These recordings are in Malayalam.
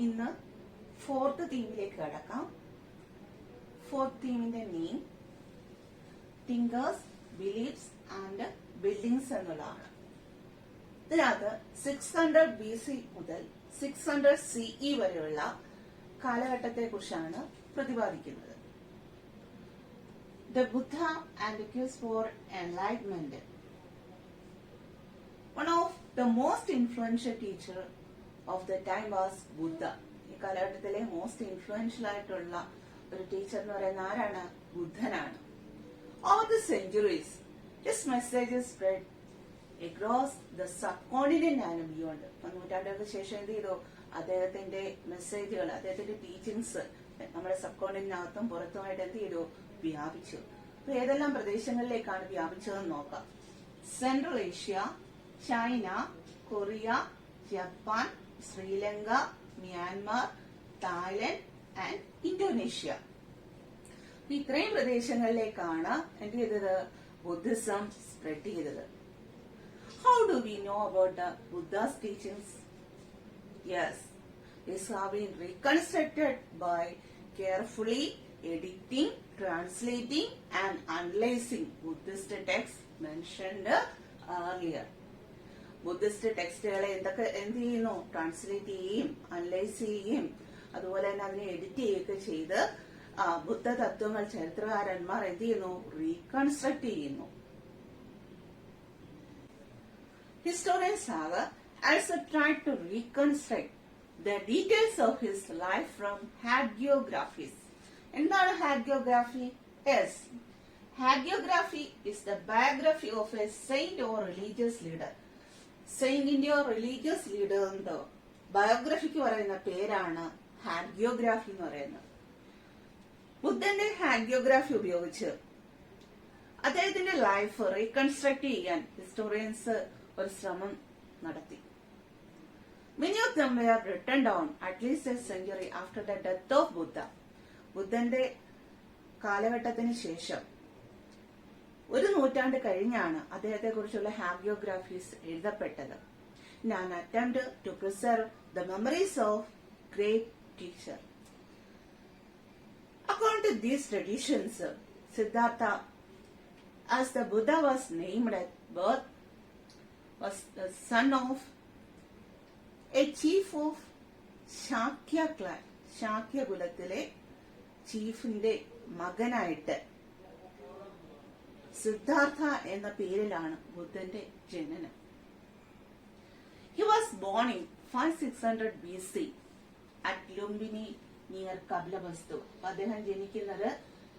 ഇന്ന് ഫോർത്ത് തീമിലേക്ക് കടക്കാം. ഫോർത്ത് തീമിന്റെ name thinkers, beliefs and buildings എന്നുള്ളതാണ്. ഇതിനകത്ത് 600 BC മുതൽ 600 CE വരെയുള്ള കാലഘട്ടത്തെ കുറിച്ചാണ് പ്രതിപാദിക്കുന്നത്. The Buddha and the quest for enlightenment. One of the most influential teacher of the time was Buddha. ഈ കാലഘട്ടത്തിലെ മോസ്റ്റ് ഇൻഫ്ലുവൻഷ്യൽ ആയിട്ടുള്ള ഒരു ടീച്ചർ എന്ന് പറയുന്ന ആരാണ്? ബുദ്ധനാണ്. Over the centuries, his messages spread across the subcontinent and beyond. നൂറ്റാണ്ടുകൾക്ക് ശേഷം എന്ത് ചെയ്തു? അദ്ദേഹത്തിന്റെ മെസ്സേജുകൾ, അദ്ദേഹത്തിന്റെ ടീച്ചിങ്സ് നമ്മുടെ സബ് കോണ്ടിനകത്തും പുറത്തുമായിട്ട് എന്ത് ചെയ്തു? വ്യാപിച്ചു. അപ്പൊ ഏതെല്ലാം പ്രദേശങ്ങളിലേക്കാണ് വ്യാപിച്ചതെന്ന് നോക്കാം. Central Asia, China, Korea, Japan, Sri Lanka, Myanmar, Thailand and Indonesia. ഇത്രയും പ്രദേശങ്ങളിലേക്കാണ് എന്ത് ചെയ്തത്? ബുദ്ധിസം സ്പ്രെഡ് ചെയ്തത്. How do we know about the Buddha's teachings? Yes, these have been reconstructed by carefully editing, translating and analyzing Buddhist texts mentioned earlier. Buddhist ടെക്സ്റ്റുകളെ എന്ത് ചെയ്യുന്നു? ട്രാൻസ്ലേറ്റ് ചെയ്യുകയും അനലൈസ് ചെയ്യുകയും അതുപോലെ തന്നെ അതിനെ എഡിറ്റ് ചെയ്യുകയൊക്കെ ചെയ്ത് ബുദ്ധ തത്വങ്ങൾ ചരിത്രകാരന്മാർ എന്ത് ചെയ്യുന്നു? റീകൺസ്ട്രക്ട് ചെയ്യുന്നു. Historians have also tried to reconstruct the details of his life from hagiographies. എന്താണ് hagiography? Yes, hagiography is the biography of a saint or religious leader. സെയിന്റിന്റെയോ റിലീജിയസ് ലീഡറിന്റെയോ ബയോഗ്രഫിക്ക് പറയുന്ന പേരാണ് ഹാഗിയോഗ്രാഫി എന്ന് പറയുന്നത്. ബുദ്ധന്റെ ഹാഗിയോഗ്രാഫി ഉപയോഗിച്ച് അദ്ദേഹത്തിന്റെ ലൈഫ് റീകൺസ്ട്രക്ട് ചെയ്യാൻ ഹിസ്റ്റോറിയൻസ് ഒരു ശ്രമം നടത്തി. Many of them were written down at least a century after the death of Buddha. ബുദ്ധന്റെ കാലഘട്ടത്തിന് ശേഷം ഒരു നൂറ്റാണ്ട് കഴിഞ്ഞാണ് അദ്ദേഹത്തെ കുറിച്ചുള്ള ഹാഗിയോഗ്രാഫീസ് എഴുതപ്പെട്ടത്. In an attempt to preserve the memories of great teacher. According to these traditions, Siddhartha, as the Buddha was named at birth, was the son of a chief of Shakya clan. Shakya കുലത്തിലെ ചീഫിന്റെ മകനായിട്ട് Siddhartha എന്ന പേരിലാണ് ബുദ്ധന്റെ ജനനം. He was born in 5600 BC at Lumbini near Kablavastu. അദ്ദേഹം ജനിക്കുന്നത്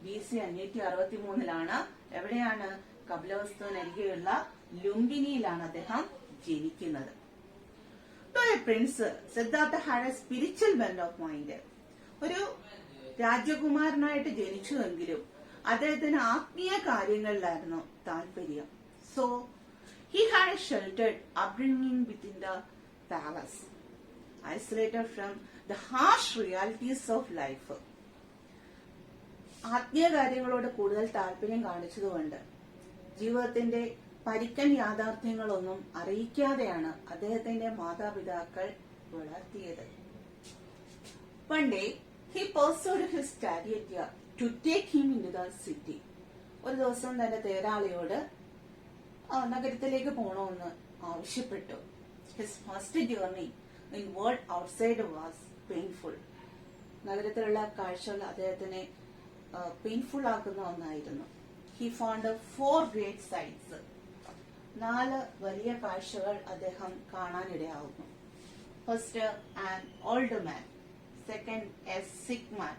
BC 563 എവിടെയാണ്? കപിലവസ്തുവിനരികെയുള്ള ലുംബിനിയിലാണ് അദ്ദേഹം ജനിക്കുന്നത്. Prince Siddhartha had a spiritual bend of mind. ഒരു രാജകുമാരനായിട്ട് ജനിച്ചുവെങ്കിലും അദ്ദേഹത്തിന് ആത്മീയ കാര്യങ്ങളിലായിരുന്നു താല്പര്യം. So he had a sheltered upbringing within the palace, isolated from the harsh realities of life. ആത്മീയ കാര്യങ്ങളോട് കൂടുതൽ താല്പര്യം കാണിച്ചതുകൊണ്ട് ജീവിതത്തിന്റെ പരിക്കൻ യാഥാർത്ഥ്യങ്ങളൊന്നും അറിയിക്കാതെയാണ് അദ്ദേഹത്തിന്റെ മാതാപിതാക്കൾ വളർത്തിയത്. One day, he pursued his charioteer to take him into the city. ഒരു ദിവസം തന്റെ തേരാളിയോട് നഗരത്തിലേക്ക് പോകണമെന്ന് ആവശ്യപ്പെട്ടു. His first journey in world outside was painful. നഗരത്തിലുള്ള കാഴ്ചകൾ അദ്ദേഹത്തിനെ പെയിൻഫുൾ ആക്കുന്ന ഒന്നായിരുന്നു. He found 4 great sights. 4 വലിയ കാഴ്ചകൾ അദ്ദേഹം കാണാനിടയാവുന്നു. First, an old man. Second, a sick man.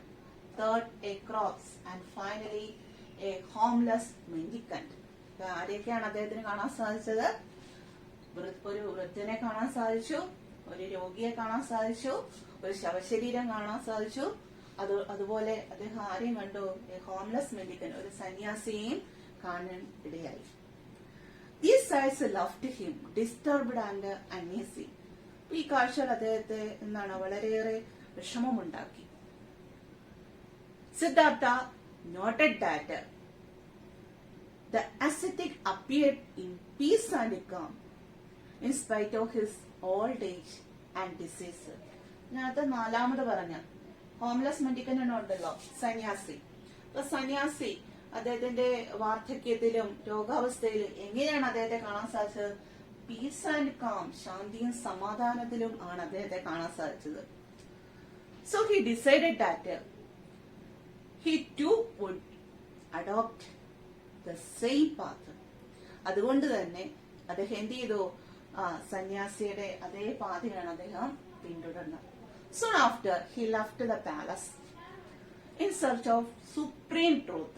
Third, a corpse. And finally, a homeless mendicant. ആരെയൊക്കെയാണ് അദ്ദേഹത്തിന് കാണാൻ സാധിച്ചത്? ഒരു വൃദ്ധനെ കാണാൻ സാധിച്ചു, ഒരു രോഗിയെ കാണാൻ സാധിച്ചു, ഒരു ശവശരീരം കാണാൻ സാധിച്ചു. അതുപോലെ അദ്ദേഹം ആരെയും കണ്ടു? എ ഹോംലെസ് മെഡിക്കൻ, ഒരു സന്യാസിയെയും കാണാൻ ഇടയായി. These sights left him disturbed and uneasy. ഈ കാഴ്ചകൾ അദ്ദേഹത്തെ വളരെയേറെ വിഷമമുണ്ടാക്കി. Siddhartha noted that the ascetic appeared in peace and calm in spite of his old age and disease. ഇതിനകത്ത് നാലാമത് പറഞ്ഞ ഹോംലെസ് മെഡിക്കൻ ഉണ്ടല്ലോ, സന്യാസി. അപ്പൊ സന്യാസി അദ്ദേഹത്തിന്റെ വാർദ്ധക്യത്തിലും രോഗാവസ്ഥയിലും എങ്ങനെയാണ് അദ്ദേഹത്തെ കാണാൻ സാധിച്ചത്? പീസ് ആൻഡ് കാം, ശാന്തിയും സമാധാനത്തിലും ആണ് അദ്ദേഹത്തെ കാണാൻ സാധിച്ചത്. So he decided that he too would adopt the same path. അതുകൊണ്ട് തന്നെ അദ്ദേഹം എന്ത് ചെയ്തു? സന്യാസിയുടെ അതേ പാതയാണ് അദ്ദേഹം പിന്തുടർന്നത്. Soon after he left the palace in search of supreme truth.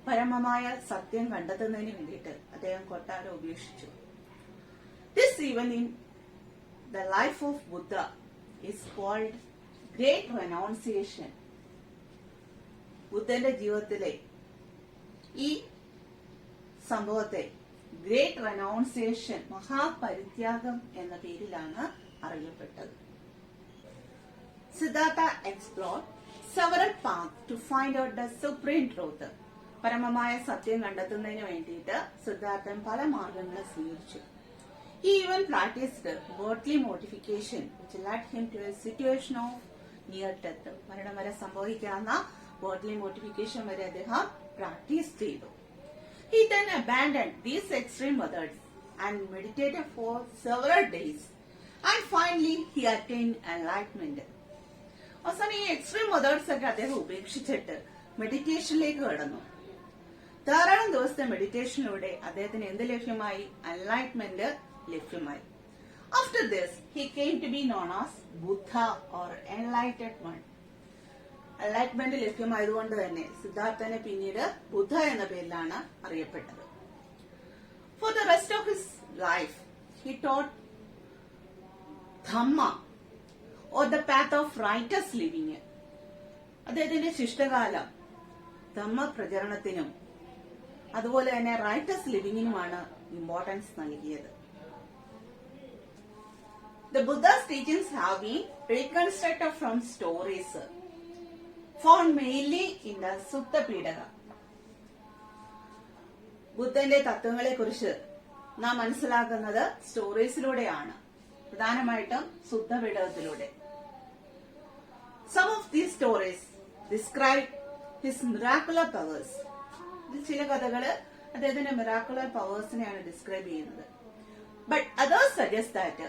പരമമായ സത്യം കണ്ടെത്തുന്നതിന് വേണ്ടിയിട്ട് അദ്ദേഹം കൊട്ടാരം ഉപേക്ഷിച്ചു. This event in the life of Buddha is called Great Renunciation. ബുദ്ധന്റെ ജീവിതത്തിലെ ഈ സംഭവത്തെ ഗ്രേറ്റ് റെനൗൺസിയേഷൻ, മഹാപരിത്യാഗം എന്ന പേരിലാണ് അറിയപ്പെട്ടത്. Siddhartha explored several paths to find out the supreme truth. പരമമായ സത്യം കണ്ടെത്തുന്നതിന് വേണ്ടിയിട്ട് സിദ്ധാർത്ഥൻ പല മാർഗങ്ങൾ സ്വീകരിച്ചു. He even practiced worldly mortification which led him to a situation of near death. മരണം വരെ സംഭവിക്കാവുന്ന worldly mortification വരെ അദ്ദേഹം പ്രാക്ടീസ് ചെയ്തു. He then abandoned these extreme methods and meditated for several days and finally he attained enlightenment. അവസാനം ഈ എക്സ്ട്രീം മെത്തേഡ്സ് ഒക്കെ അദ്ദേഹം ഉപേക്ഷിച്ചിട്ട് മെഡിറ്റേഷനിലേക്ക് കടന്നു. ധാരാളം ദിവസത്തെ മെഡിറ്റേഷനിലൂടെ അദ്ദേഹത്തിന് എന്ത് ലഭ്യമായി? എൻലൈറ്റ്മെന്റ് ലഭ്യമായി. After this he came to be known as Buddha or enlightened one. Enlightenment ലഭ്യമായതുകൊണ്ട് തന്നെ സിദ്ധാർത്ഥനെ പിന്നീട് ബുദ്ധ എന്ന പേരിലാണ് അറിയപ്പെട്ടത്. For the rest of his life he taught dhamma or the path of righteous living. അദ്ദേഹത്തിന്റെ ശിഷ്ടകാലം ധമ്മ പ്രചരണത്തിനും അതുപോലെ തന്നെ റൈറ്റസ് ലിവിംഗിനുമാണ് ഇമ്പോർട്ടൻസ് നൽകിയത്. The Buddha's teachings have been reconstructed from stories found mainly in the Sutta Pitaka. ബുദ്ധന്റെ തത്വങ്ങളെ കുറിച്ച് നാം മനസ്സിലാക്കുന്നത് സ്റ്റോറീസിലൂടെയാണ്, പ്രധാനമായിട്ടും സുത്ത പിടകത്തിലൂടെ. Some of these stories describe his miraculous powers. ചില കഥകള് അദ്ദേഹത്തിന്റെ miraculous പവേഴ്സിനെയാണ് ഡിസ്ക്രൈബ് ചെയ്യുന്നത്. But others suggest that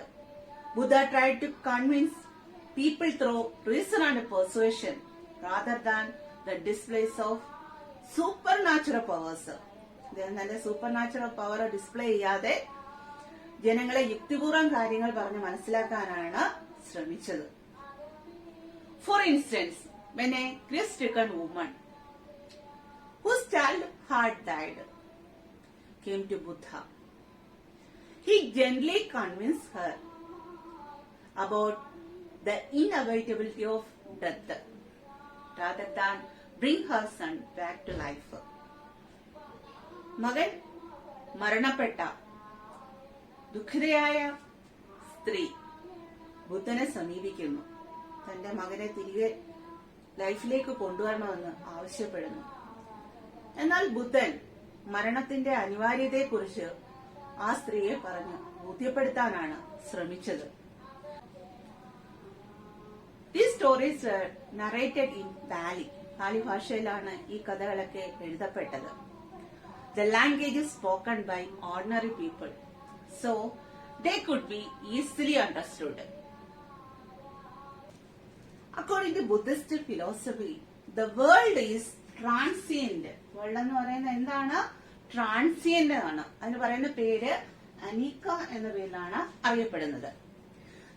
Buddha tried to convince people through reason and persuasion rather than the displays of supernatural powers. അദ്ദേഹം തന്റെ സൂപ്പർനാച്ചുറൽ പവർ ഡിസ്പ്ലേ ചെയ്യാതെ ജനങ്ങളെ യുക്തിപൂർവ്വം കാര്യങ്ങൾ പറഞ്ഞ് മനസ്സിലാക്കാനാണ് ശ്രമിച്ചത്. For instance, when a Christ-stricken woman whose child had died came to Buddha, he gently convinced her about the inevitability of death rather than bring her son back to life. മകൻ മരണപ്പെട്ട ദുഃഖിതയായ സ്ത്രീ ബുദ്ധനെ സമീപിക്കുന്നു. തന്റെ മകനെ തിരികെ ലൈഫിലേക്ക് കൊണ്ടുവരണമെന്ന് ആവശ്യപ്പെടുന്നു. എന്നാൽ ബുദ്ധൻ മരണത്തിന്റെ അനിവാര്യതയെക്കുറിച്ച് ആ സ്ത്രീയെ പറഞ്ഞു ബോധ്യപ്പെടുത്താനാണ് ശ്രമിച്ചത്. These stories were narrated in Pali. പാലി ഭാഷയിലാണ് ഈ കഥകളൊക്കെ എഴുതപ്പെട്ടത്. The language is spoken by ordinary people, so they could be easily understood. According to Buddhist philosophy, the world is transient. World എന്ന് പറയുന്നത് എന്താണ്? ട്രാൻസിയന്റ് ആണ്. അതിന് പറയുന്ന പേര് അനിക്ക എന്ന പേരിലാണ് അറിയപ്പെടുന്നത്.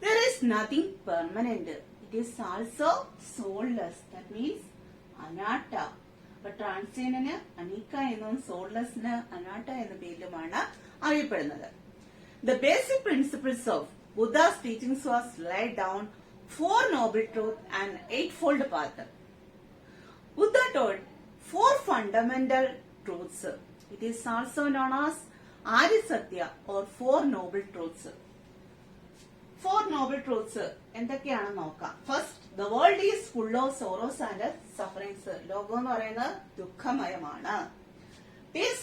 There is nothing permanent. It is also soulless. That means anatta. അപ്പൊ ട്രാൻസിയന്റിന് അനിക്ക എന്നും സോൾലെസ്സിന് അനാട്ട എന്ന പേരിലുമാണ് അറിയപ്പെടുന്നത്. The basic principles of Buddha's teachings was laid down four noble truths and eightfold path. Buddha taught four fundamental truths. It is also known as Arisatya or four noble truths. Four noble truths എന്തൊക്കെയാണെന്ന് നോക്കാം. First, the world is full of sorrows and sufferings. ലോകം എന്ന് പറയുന്നത് ദുഃഖമയമാണ്. This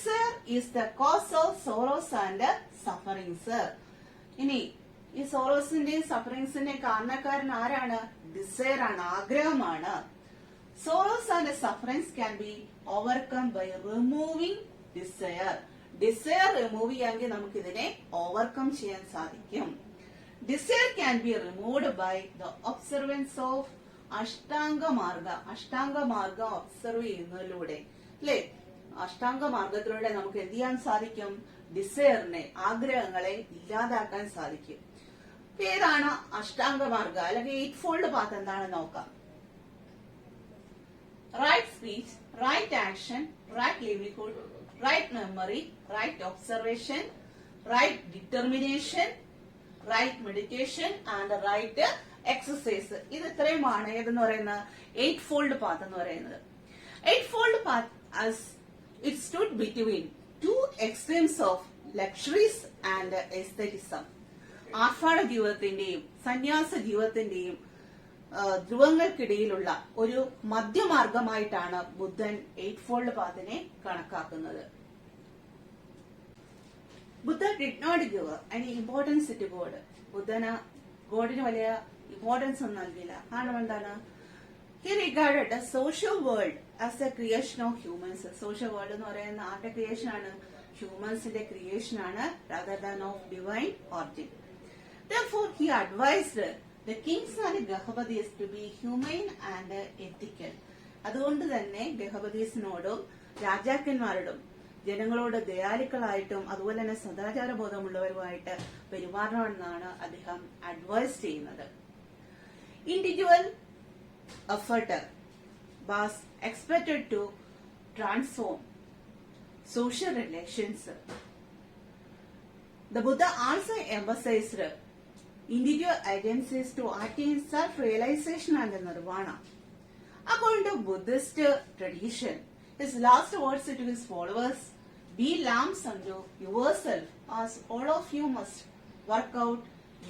is the cause of sorrows and sufferings. ഇനി ഈ സോറോസിന്റെയും സഫറിങ്സിന്റെയും കാരണക്കാരൻ ആരാണ്? ഡിസയർ ആണ്, ആഗ്രഹമാണ്. Sorrows and sufferings can be overcome by removing desire. Desire remove ചെയ്യാമെങ്കിൽ നമുക്ക് ഇതിനെ ഓവർകം ചെയ്യാൻ സാധിക്കും. Desire can be removed by the observance of Ashtangamarga. Ashtangamarga observe ചെയ്യുന്നതിലൂടെ, അല്ലെ? അഷ്ടാംഗമാർഗത്തിലൂടെ നമുക്ക് എന്ത് ചെയ്യാൻ സാധിക്കും? ഡിസയറിനെ, ആഗ്രഹങ്ങളെ ഇല്ലാതാക്കാൻ സാധിക്കും. ഏതാണ് അഷ്ടാംഗമാർഗ അല്ലെങ്കിൽ 8 ഫോൾഡ് പാത്ത് എന്താണെന്ന് നോക്കാം. Right speech, right action, right livelihood, right memory, right observation, right determination, right meditation and right exercise. ഇത് ഇത്രയുമാണ് ഏതെന്ന് പറയുന്നത് 8 ഫോൾഡ് പാത്ത് എന്ന് പറയുന്നത്. 8 fold path as it stood between two extremes of luxuries and aestheticism. ആർഭാട ജീവിതത്തിന്റെയും സന്യാസ ജീവിതത്തിന്റെയും ധ്രുവങ്ങൾക്കിടയിലുള്ള ഒരു മധ്യമാർഗമായിട്ടാണ് ബുദ്ധൻ 8 ഫോൾഡ് പാത്തിനെ കണക്കാക്കുന്നത്. Buddha did not give any importance to God. ബുദ്ധന് ഗോഡിന് വലിയ ഇമ്പോർട്ടൻസ് ഒന്നും നൽകില്ല. കാരണം എന്താണ്? He regarded the social world as a creation of humans. Social world എന്ന് പറയുന്ന ആരുടെ ക്രിയേഷൻ ആണ്? ഹ്യൂമൻസിന്റെ ക്രിയേഷൻ ആണ്, rather than of divine origin. Therefore, he advised the kings and Gahapathis to be humane and ethical. അതുകൊണ്ട് തന്നെ ഗഹപതീസിനോടും രാജാക്കന്മാരോടും ജനങ്ങളോട് ദയാലുക്കളായിട്ടും അതുപോലെ തന്നെ സദാചാരബോധമുള്ളവരുമായിട്ട് പെരുമാറണമെന്നാണ് അദ്ദേഹം അഡ്വൈസ് ചെയ്യുന്നത്. Individual effort was expected to transform social relations. The Buddha also emphasized individual agencies to attain self-realization and nirvana. According to Buddhist tradition, his last words to his followers, "Be lambs unto yourself, as all of you must work out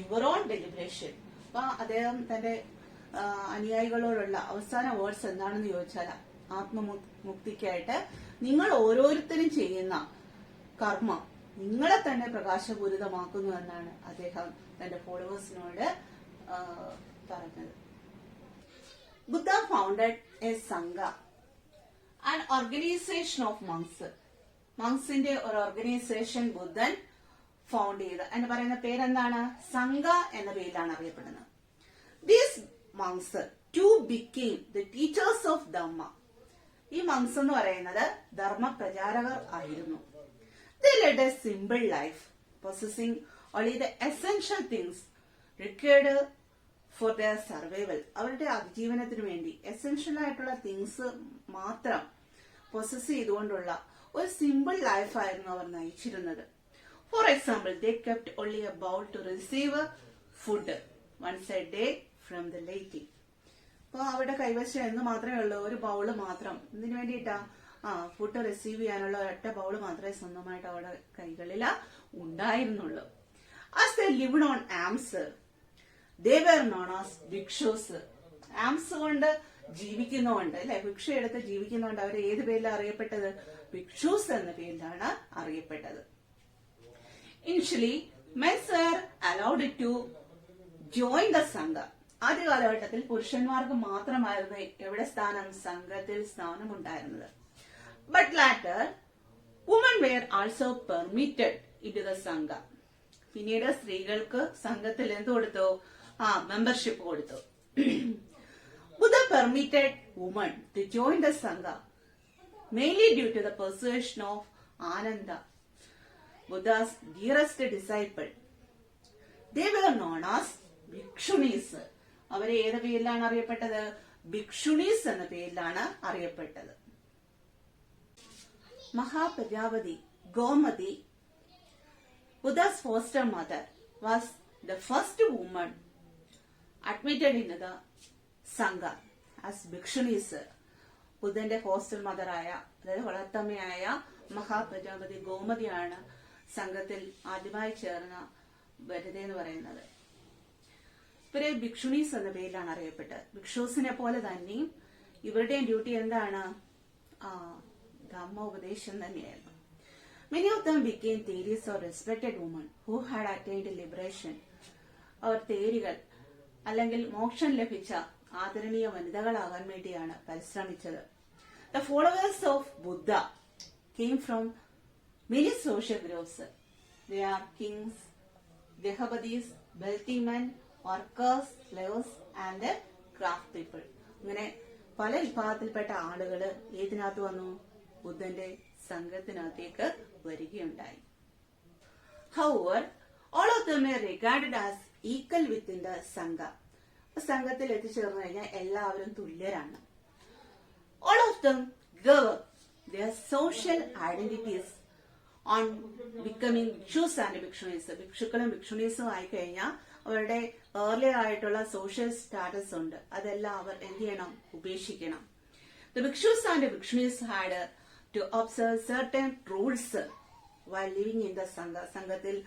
your own deliberation." അദ്ദേഹം തന്റെ അനുയായികളോടുള്ള അവസാന വേർഡ്സ് എന്താണെന്ന് ചോദിച്ചാൽ, ആത്മമുക്തിക്കായിട്ട് നിങ്ങൾ ഓരോരുത്തരും ചെയ്യുന്ന കർമ്മം നിങ്ങളെ തന്നെ പ്രകാശപൂരിതമാക്കുന്നു എന്നാണ് അദ്ദേഹം തന്റെ ഫോളോവേഴ്സിനോട് പറഞ്ഞത്. ബുദ്ധ ഫൗണ്ടഡ് എ സംഘ, ആൻ ഓർഗനൈസേഷൻ ഓഫ് മങ്സ്. മങ്സിന്റെ ഒരു ഓർഗനൈസേഷൻ ബുദ്ധൻ ഫൗണ്ട് ചെയ്ത്. എന്ന് പറയുന്ന പേരെന്താണ്? സംഘ എന്ന പേരിലാണ് അറിയപ്പെടുന്നത്. These monks too became the teachers of Dhamma. ഈ monks എന്ന് പറയുന്നത് ധർമ്മ പ്രചാരകർ ആയിരുന്നു. They led a simple life, possessing only the essential things required for their survival. അവരുടെ അതിജീവനത്തിന് വേണ്ടി എസെൻഷ്യൽ ആയിട്ടുള്ള തിങ്സ് മാത്രം പൊസസ് ചെയ്തുകൊണ്ടുള്ള ഒരു സിമ്പിൾ ലൈഫ് ആയിരുന്നു അവർ നയിച്ചിരുന്നത്. For example, they kept only a bowl to receive food once a day from the laity. അപ്പൊ അവരുടെ കൈവശം എന്ന് മാത്രമേ ഉള്ളൂ, ഒരു ബൗള് മാത്രം. ഇതിനു വേണ്ടിയിട്ടാ? ഫുഡ് റിസീവ് ചെയ്യാനുള്ള ഒറ്റ ബൗള് മാത്രമേ സ്വന്തമായിട്ട് അവരുടെ കൈകളിൽ ഉണ്ടായിരുന്നുള്ളൂ. As they lived on alms, they were known as bhikshus. Arms കൊണ്ട് ജീവിക്കുന്നതുകൊണ്ട്, അല്ലെ, ഭിക്ഷ എടുത്ത് ജീവിക്കുന്നതുകൊണ്ട് അവർ ഏത് പേരിലാണ് അറിയപ്പെട്ടത്? ഭിക്ഷൂസ് എന്ന പേരിലാണ് അറിയപ്പെട്ടത്. Initially, men were allowed to join the sangha. ആദ്യ കാലഘട്ടത്തിൽ പുരുഷന്മാർക്ക് മാത്രമായിരുന്നു എവിടെ സ്ഥാനം? സംഘത്തിൽ സ്ഥാനമുണ്ടായിരുന്നത്. But later women were also permitted in to the Sangha. പിന്നീട് സ്ത്രീകൾക്ക് സംഘത്തിൽ എന്ത് കൊടുത്തു? മെമ്പർഷിപ്പ് കൊടുത്തു. Buddha permitted women to join the Sangha mainly due to the persuasion of Ananda, Buddha's dearest disciple. They were known as bhikshunis. അവരെ ഏത് പേരിലാണ് അറിയപ്പെട്ടത്? ഭിക്ഷുണീസ് എന്ന പേരിലാണ് അറിയപ്പെട്ടത്. മഹാപ്രജാപതി Gomathi, Buddha's foster mother, was the first woman admitted into the Sangha as ഭിക്ഷുണീസ്. ബുദ്ധന്റെ ഫോസ്റ്റർ മദറായ, അതായത് വളർത്തമ്മയായ മഹാപ്രജാപതി ഗോമതിയാണ് സംഘത്തിൽ ആദ്യമായി ചേർന്ന വനിത എന്ന് പറയുന്നത്. ഇവരെ ഭിക്ഷുണീസ് എന്ന പേരിലാണ് അറിയപ്പെട്ടത്. ഭിക്ഷൂസിനെ പോലെ തന്നെയും ഇവരുടെയും ഡ്യൂട്ടി എന്താണ്? ധർമ്മോപദേശം തന്നെയായിരുന്നു. Many of them became theories or respected women who had attained liberation. അവർ തേരികൾ അല്ലെങ്കിൽ മോക്ഷം ലഭിച്ച ആദരണീയ വനിതകളാകാൻ വേണ്ടിയാണ് പരിശ്രമിച്ചത്. The followers of Buddha came from many social groups. They are kings, Dehabatis, wealthy men, workers, slaves and craft people. ഇങ്ങനെ പല വിഭാഗത്തിൽപ്പെട്ട ആളുകൾ ഏതിനകത്ത് വന്നു? ബുദ്ധന്റെ സംഘത്തിനകത്തേക്ക് വരികയുണ്ടായി. However, all of them are regarded as equal within the Sangha. സംഘത്തിൽ എത്തിച്ചേർന്നു കഴിഞ്ഞാൽ എല്ലാവരും തുല്യരാണ്. All of them gave their social identities on becoming bhikshus and bhikshunis. ഭിക്ഷുക്കളും ഭിക്ഷുണീസും ആയി കഴിഞ്ഞാൽ അവരുടെ ഏർലിയർ ആയിട്ടുള്ള സോഷ്യൽ സ്റ്റാറ്റസ് ഉണ്ട്, അതെല്ലാം അവർ എന്ത് ചെയ്യണം? ഉപേക്ഷിക്കണം. The bhikshus and bhikshunis had to observe certain rules while living in the Sangha. സംഘത്തിൽ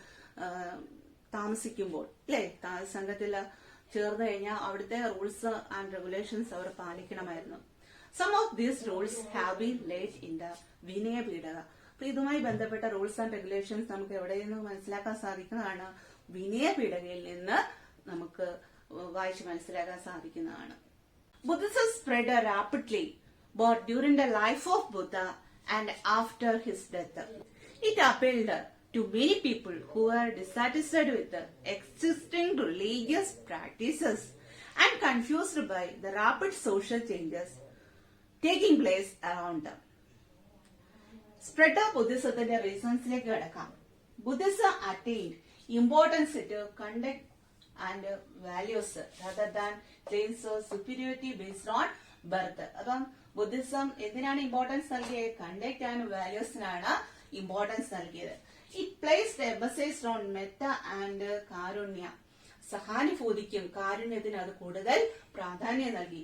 താമസിക്കുമ്പോൾ അല്ലേ, സംഘത്തിൽ ചേർന്ന് കഴിഞ്ഞാൽ അവിടുത്തെ റൂൾസ് ആൻഡ് റെഗുലേഷൻസ് അവർ പാലിക്കണമായിരുന്നു. Some of these rules have been laid in the Vinaya Pitaka. അപ്പൊ ഇതുമായി ബന്ധപ്പെട്ട റൂൾസ് ആൻഡ് റെഗുലേഷൻസ് നമുക്ക് എവിടെ നിന്ന് മനസ്സിലാക്കാൻ സാധിക്കുന്നതാണ്? വിനയ പീഠകയിൽ നിന്ന് നമുക്ക് വായിച്ച് മനസ്സിലാക്കാൻ സാധിക്കുന്നതാണ്. Buddhism spread rapidly both during the life of Buddha and after his death. It appealed to many people who were dissatisfied with the existing religious practices and confused by the rapid social changes taking place around them. Spread of Buddhismത്തിന്റെ റീസൺസിലേക്ക് കിടക്കാം. Buddhism attained importance to conduct and values rather than claims of superiority based on birth. അപ്പം ബുദ്ധിസം എന്തിനാണ് ഇമ്പോർട്ടൻസ് നൽകിയത്? കണ്ടക്ട് ആൻഡ് വാല്യൂസിനാണ് ഇമ്പോർട്ടൻസ് നൽകിയത്. It placed emphasis on metta and karunya. സഹാനുഭൂതിക്കും കാരുണ്യത്തിന് അത് കൂടുതൽ പ്രാധാന്യം നൽകി.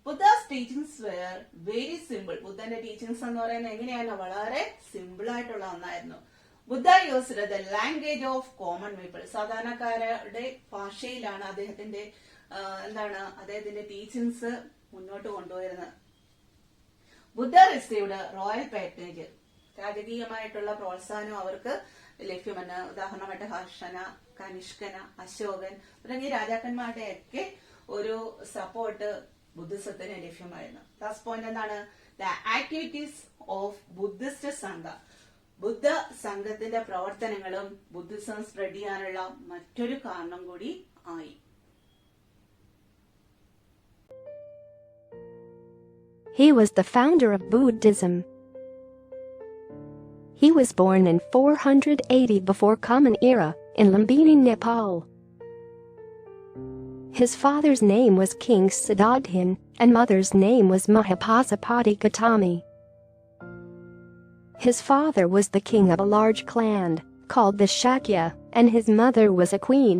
Buddha's teachings were very simple. ബുദ്ധന്റെ ടീച്ചിങ്സ് എന്ന് പറയുന്നത് എങ്ങനെയാണ്? വളരെ സിമ്പിൾ ആയിട്ടുള്ള ഒന്നായിരുന്നു. Buddha used the language of common people. സാധാരണക്കാരുടെ ഭാഷയിലാണ് അദ്ദേഹത്തിന്റെ അദ്ദേഹത്തിന്റെ ടീച്ചിങ്സ് മുന്നോട്ട് കൊണ്ടുവരുന്നത്. ബുദ്ധ റിസീവ്ഡ് റോയൽ പാറ്റേജ്. രാജകീയമായിട്ടുള്ള പ്രോത്സാഹനം അവർക്ക് ലഭ്യമാണ്. ഉദാഹരണമായിട്ട് ഹർഷന, കനിഷ്കന, അശോകൻ തുടങ്ങിയ രാജാക്കന്മാരുടെ ഒക്കെ ഒരു സപ്പോർട്ട് ബുദ്ധിസത്തിന് ലഭ്യമായിരുന്നു. ലാസ്റ്റ് പോയിന്റ് എന്താണ്? ദ ആക്ടിവിറ്റീസ് ഓഫ് ബുദ്ധിസ്റ്റ് സംഘ. ബുദ്ധ സംഘത്തിന്റെ പ്രവർത്തനങ്ങളും ബുദ്ധിസം സ്പ്രെഡ് ചെയ്യാനുള്ള മറ്റൊരു കാരണം കൂടി ആയി. He was the founder of Buddhism. He was born in 480 before Common Era in Lumbini, Nepal. His father's name was King Siddharthan and mother's name was Mahapasapati Gautami. His father was the king of a large clan called the Shakya and his mother was a queen.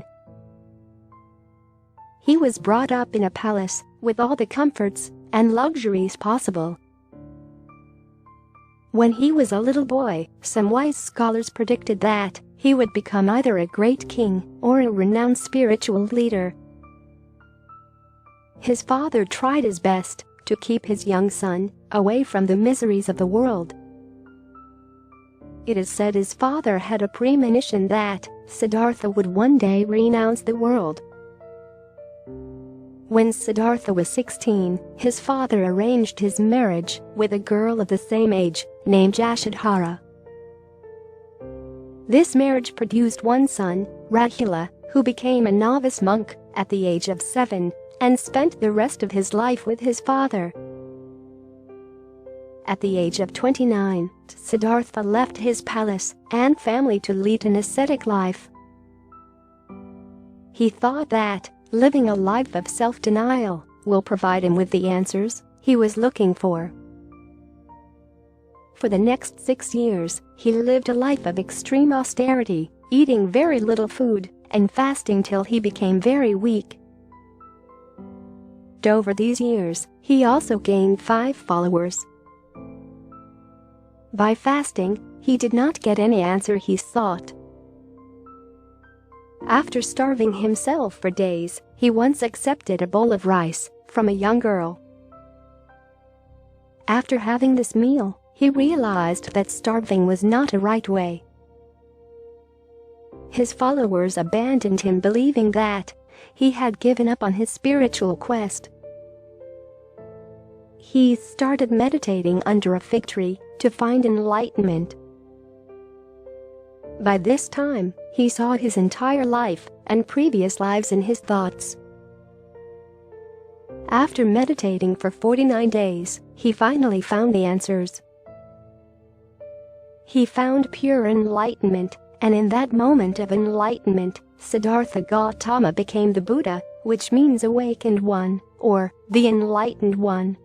He was brought up in a palace with all the comforts and luxuries possible. When he was a little boy, some wise scholars predicted that he would become either a great king or a renowned spiritual leader. His father tried his best to keep his young son away from the miseries of the world. It is said his father had a premonition that Siddhartha would one day renounce the world. When Siddhartha was 16, his father arranged his marriage with a girl of the same age, named Yashadhara. This marriage produced one son, Rahula, who became a novice monk at the age of 7 and spent the rest of his life with his father. At the age of 29, Siddhartha left his palace and family to lead an ascetic life. He thought that living a life of self-denial will provide him with the answers he was looking for. For the next 6 years, he lived a life of extreme austerity, eating very little food and fasting till he became very weak. Over these years, he also gained 5 followers. By fasting, he did not get any answer he sought. After starving himself for days, he once accepted a bowl of rice from a young girl. After having this meal, he realized that starving was not a right way. his followers abandoned him, believing that he had given up on his spiritual quest. He started meditating under a fig tree to find enlightenment. By this time, he saw his entire life and previous lives in his thoughts. After meditating for 49 days, he finally found the answers. He found pure enlightenment, and in that moment of enlightenment, Siddhartha Gautama became the Buddha, which means awakened one, or the enlightened one.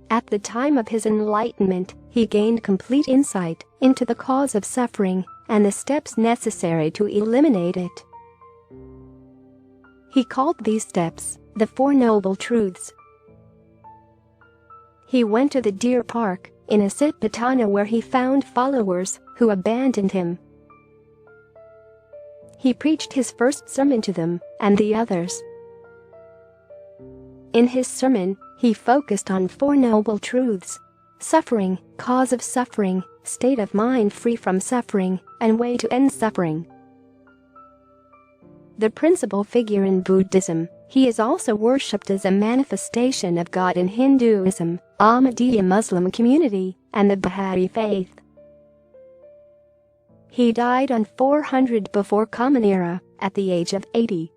At the time of his enlightenment, he gained complete insight into the cause of suffering and the steps necessary to eliminate it. He called these steps the Four Noble Truths. He went to the deer park in Asitpatana, where he found followers who abandoned him. He preached his first sermon to them and the others. In his sermon, he focused on Four Noble Truths: suffering, cause of suffering, state of mind free from suffering, and way to end suffering. The principal figure in Buddhism, he is also worshipped as a manifestation of God in Hinduism, Ahmadiyya Muslim community, and the Baha'i faith. He died on 400 before Common Era at the age of 80.